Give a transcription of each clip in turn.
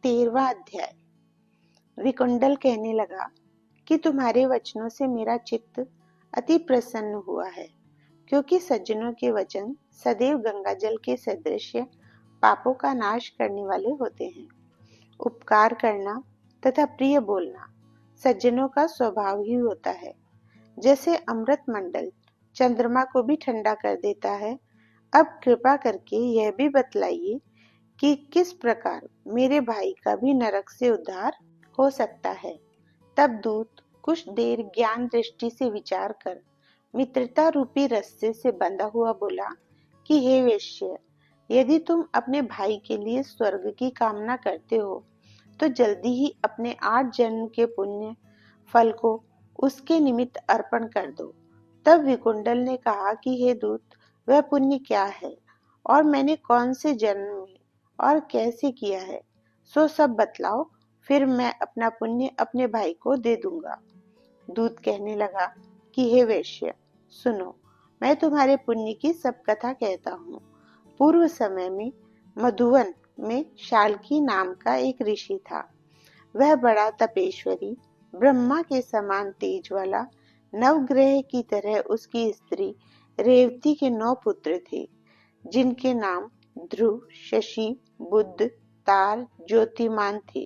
13वां अध्याय। विकुंडल कहने लगा कि तुम्हारे वचनों से मेरा चित्त अति प्रसन्न हुआ है, क्योंकि सज्जनों के वचन सदैव गंगाजल के सदृश पापों का नाश करने वाले होते हैं। उपकार करना तथा प्रिय बोलना सज्जनों का स्वभाव ही होता है। जैसे अमृत मंडल चंद्रमा को भी ठंडा कर देता है, अब कृपा करके यह भी बतलाइए कि किस प्रकार मेरे भाई का भी नरक से उद्धार हो सकता है। तब दूत कुछ देर ज्ञान दृष्टि से विचार कर मित्रता रूपी रस्से से बंधा हुआ बोला कि हे वेश्य, यदि तुम अपने भाई के लिए स्वर्ग की कामना करते हो तो जल्दी ही अपने 8 जन्म के पुण्य फल को उसके निमित्त अर्पण कर दो। तब विकुंडल ने कहा कि हे दूत, वह पुण्य क्या है और मैंने कौन से जन्म में और कैसे किया है, सो सब बतलाओ, फिर मैं अपना पुण्य अपने भाई को दे दूंगा। दूत कहने लगा कि हे वैश्य, सुनो, मैं तुम्हारे पुण्य की सब कथा कहता हूँ। पूर्व समय में मधुवन में शाल्की नाम का एक ऋषि था। वह बड़ा तपेश्वरी, ब्रह्मा के समान तेज वाला, नवग्रह की तरह उसकी स्त्री रेवती के 9 पुत्र थे, जिनके नाम ध्रुव, शशि, बुध, तार, ज्योतिमान थे।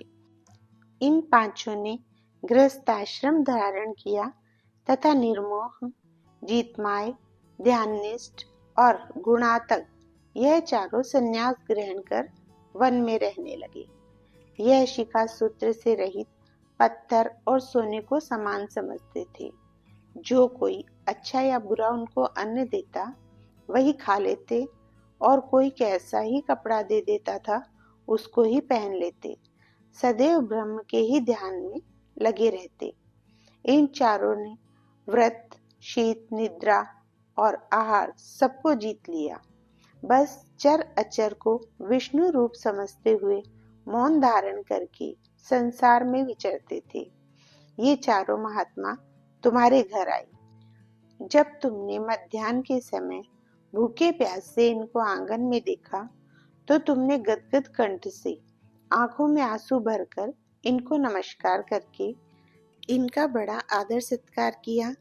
इन 5 ने गृहस्थाश्रम धारण किया तथा निर्मोह, जीतमाय, ध्याननिष्ठ और गुणातक यह चारों संन्यास ग्रहण कर वन में रहने लगे। यह शिखा सूत्र से रहित पत्थर और सोने को समान समझते थे। जो कोई अच्छा या बुरा उनको अन्न देता वही खा लेते, और कोई कैसा ही कपड़ा दे देता था उसको ही पहन लेते। सदैव ब्रह्म के ही ध्यान में लगे रहते। इन चारों ने व्रत, शीत, निद्रा और आहार सबको जीत लिया। बस चर अचर को विष्णु रूप समझते हुए मौन धारण करके संसार में विचरते थे। ये चारों महात्मा तुम्हारे घर आए। जब तुमने मध्याह्न के समय भूखे प्यासे इनको आंगन में देखा तो तुमने गदगद कंठ से आंखों में आंसू भरकर इनको नमस्कार करके इनका बड़ा आदर सत्कार किया।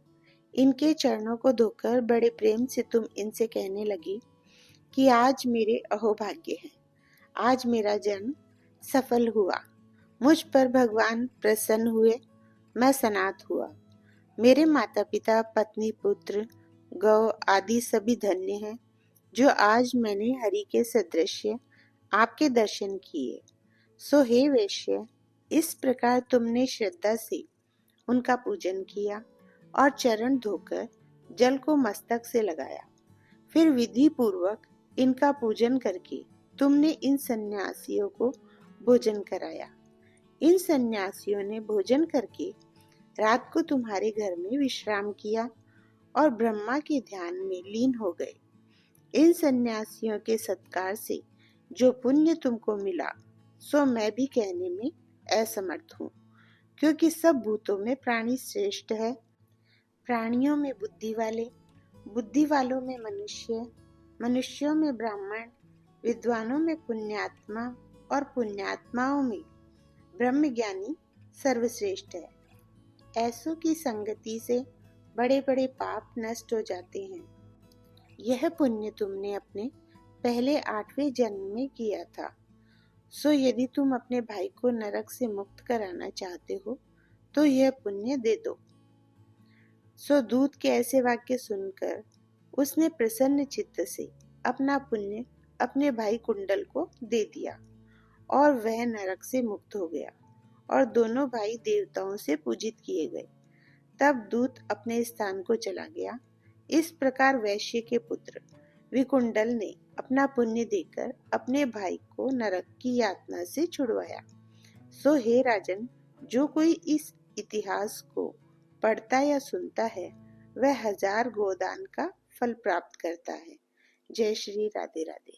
इनके चरणों को धोकर बड़े प्रेम से तुम इनसे कहने लगी कि आज मेरे अहोभाग्य है, आज मेरा जन्म सफल हुआ, मुझ पर भगवान प्रसन्न हुए, मैं सनात हुआ। मेरे माता पिता, पत्नी, पुत्र, गौ आदि सभी धन्य हैं, जो आज मैंने हरि के सदृश आपके दर्शन किए। सो हे वैश्य, इस प्रकार तुमने श्रद्धा से उनका पूजन किया और चरण धोकर जल को मस्तक से लगाया। फिर विधि पूर्वक इनका पूजन करके तुमने इन सन्यासियों को भोजन कराया। इन सन्यासियों ने भोजन करके रात को तुम्हारे घर में विश्राम किया और ब्रह्मा के ध्यान में लीन हो गए। इन सन्यासियों के सत्कार से जो पुण्य तुमको मिला सो मैं भी कहने में असमर्थ हूँ, क्योंकि सब भूतों में प्राणी श्रेष्ठ है। प्राणियों में बुद्धि वाले, बुद्धि वालों में मनुष्य, मनुष्यों में ब्राह्मण, विद्वानों में पुण्यात्मा और पुण्यात्माओं में ब्रह्मज्ञानी सर्वश्रेष्ठ है। ऐसों की संगति से बड़े बड़े पाप नष्ट हो जाते हैं। यह पुण्य तुमने अपने पहले 8वें जन्म में किया था। सो यदि तुम अपने भाई को नरक से मुक्त कराना चाहते हो तो यह पुण्य दे दो। सो दूत के ऐसे वाक्य सुनकर उसने प्रसन्न चित्त से अपना पुण्य अपने भाई कुंडल को दे दिया और वह नरक से मुक्त हो गया और दोनों भाई देवताओं से पूजित किए गए। तब दूत अपने स्थान को चला गया। इस प्रकार वैश्य के पुत्र विकुंडल ने अपना पुण्य देकर अपने भाई को नरक की यातना से छुड़वाया। सो हे राजन, जो कोई इस इतिहास को पढ़ता या सुनता है वह 1000 गोदान का फल प्राप्त करता है। जय श्री राधे राधे।